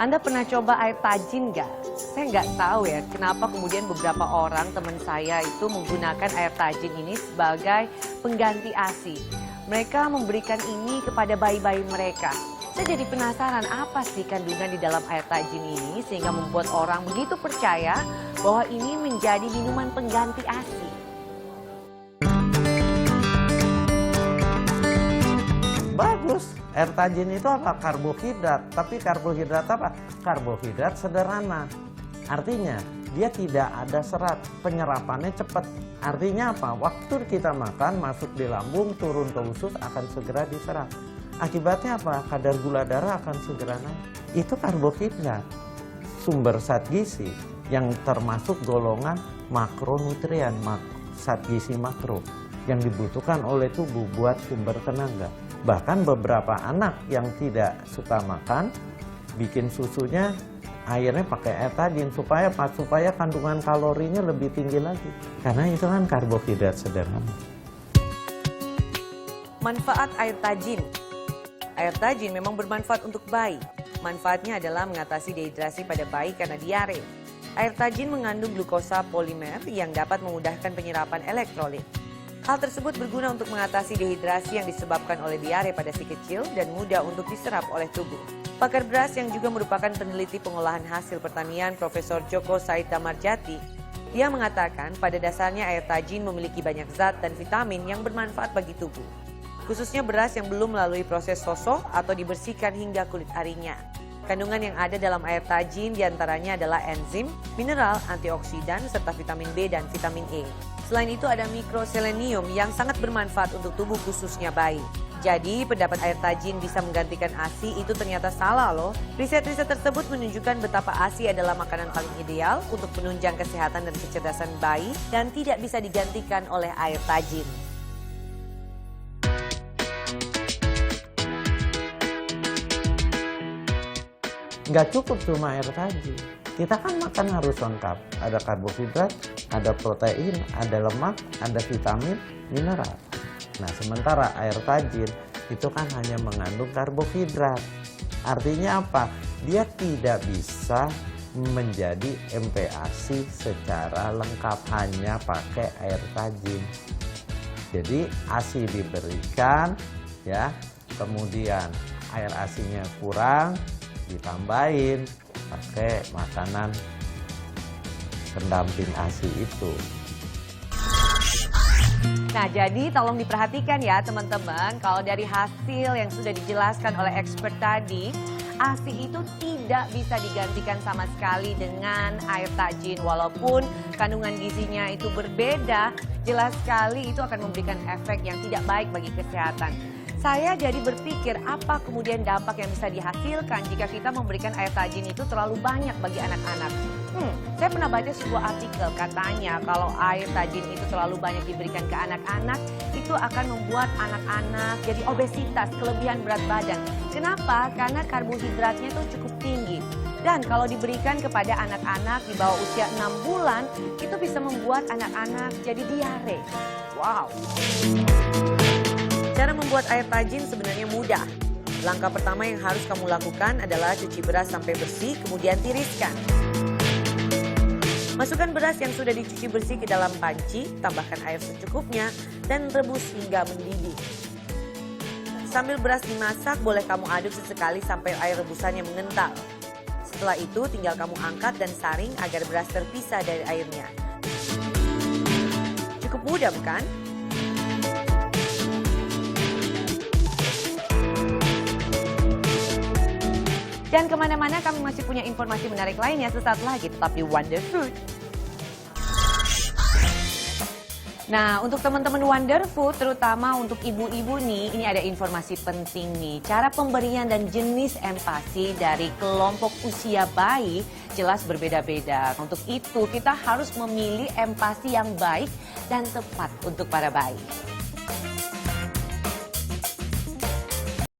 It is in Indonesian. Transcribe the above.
Anda pernah coba air tajin nggak? Saya nggak tahu ya kenapa kemudian beberapa orang teman saya itu menggunakan air tajin ini sebagai pengganti ASI. Mereka memberikan ini kepada bayi-bayi mereka. Saya jadi penasaran apa sih kandungan di dalam air tajin ini sehingga membuat orang begitu percaya bahwa ini menjadi minuman pengganti ASI. Bagus, air tajin itu apa? Karbohidrat. Tapi karbohidrat apa? Karbohidrat sederhana. Artinya, dia tidak ada serat, penyerapannya cepat. Artinya apa? Waktu kita makan, masuk di lambung, turun ke usus, akan segera diserap. Akibatnya apa? Kadar gula darah akan segera naik. Itu karbohidrat. Sumber zat gizi yang termasuk golongan makronutrien, zat gizi makro yang dibutuhkan oleh tubuh buat sumber tenaga. Bahkan beberapa anak yang tidak suka makan, bikin susunya airnya pakai air tajin supaya kandungan kalorinya lebih tinggi lagi. Karena itu kan karbohidrat sederhana. Manfaat air tajin. Air tajin memang bermanfaat untuk bayi. Manfaatnya adalah mengatasi dehidrasi pada bayi karena diare. Air tajin mengandung glukosa polimer yang dapat memudahkan penyerapan elektrolit. Hal tersebut berguna untuk mengatasi dehidrasi yang disebabkan oleh diare pada si kecil dan mudah untuk diserap oleh tubuh. Pakar beras yang juga merupakan peneliti pengolahan hasil pertanian Profesor Djoko Said Damarjati, dia mengatakan pada dasarnya air tajin memiliki banyak zat dan vitamin yang bermanfaat bagi tubuh. Khususnya beras yang belum melalui proses sosok atau dibersihkan hingga kulit arinya. Kandungan yang ada dalam air tajin diantaranya adalah enzim, mineral, antioksidan, serta vitamin B dan vitamin E. Selain itu ada mikroselenium yang sangat bermanfaat untuk tubuh khususnya bayi. Jadi pendapat air tajin bisa menggantikan ASI itu ternyata salah loh. Riset-riset tersebut menunjukkan betapa ASI adalah makanan paling ideal untuk penunjang kesehatan dan kecerdasan bayi dan tidak bisa digantikan oleh air tajin. Nggak cukup cuma air tajin. Kita kan makan harus lengkap. Ada karbohidrat, ada protein, ada lemak, ada vitamin, mineral. Nah, sementara air tajin itu kan hanya mengandung karbohidrat. Artinya apa? Dia tidak bisa menjadi MPASI secara lengkap hanya pakai air tajin. Jadi ASI diberikan ya, kemudian air ASINya kurang, ditambahin pakai makanan pendamping ASI itu. Nah, jadi tolong diperhatikan ya teman-teman, kalau dari hasil yang sudah dijelaskan oleh expert tadi, ASI itu tidak bisa digantikan sama sekali dengan air tajin. Walaupun kandungan gizinya itu berbeda, jelas sekali itu akan memberikan efek yang tidak baik bagi kesehatan. Saya jadi berpikir apa kemudian dampak yang bisa dihasilkan jika kita memberikan air tajin itu terlalu banyak bagi anak-anak. Saya pernah baca sebuah artikel katanya kalau air tajin itu terlalu banyak diberikan ke anak-anak itu akan membuat anak-anak jadi obesitas, kelebihan berat badan. Kenapa? Karena karbohidratnya itu cukup tinggi. Dan kalau diberikan kepada anak-anak di bawah usia 6 bulan itu bisa membuat anak-anak jadi diare. Wow. Cara membuat air tajin sebenarnya mudah. Langkah pertama yang harus kamu lakukan adalah cuci beras sampai bersih, kemudian tiriskan. Masukkan beras yang sudah dicuci bersih ke dalam panci, tambahkan air secukupnya, dan rebus hingga mendidih. Sambil beras dimasak, boleh kamu aduk sesekali sampai air rebusannya mengental. Setelah itu, tinggal kamu angkat dan saring agar beras terpisah dari airnya. Cukup mudah, bukan? Dan kemana-mana kami masih punya informasi menarik lainnya sesaat lagi, tetap di Wonder Food. Nah, untuk teman-teman Wonder Food, terutama untuk ibu-ibu nih, ini ada informasi penting nih. Cara pemberian dan jenis empati dari kelompok usia bayi jelas berbeda-beda. Untuk itu, kita harus memilih empati yang baik dan tepat untuk para bayi.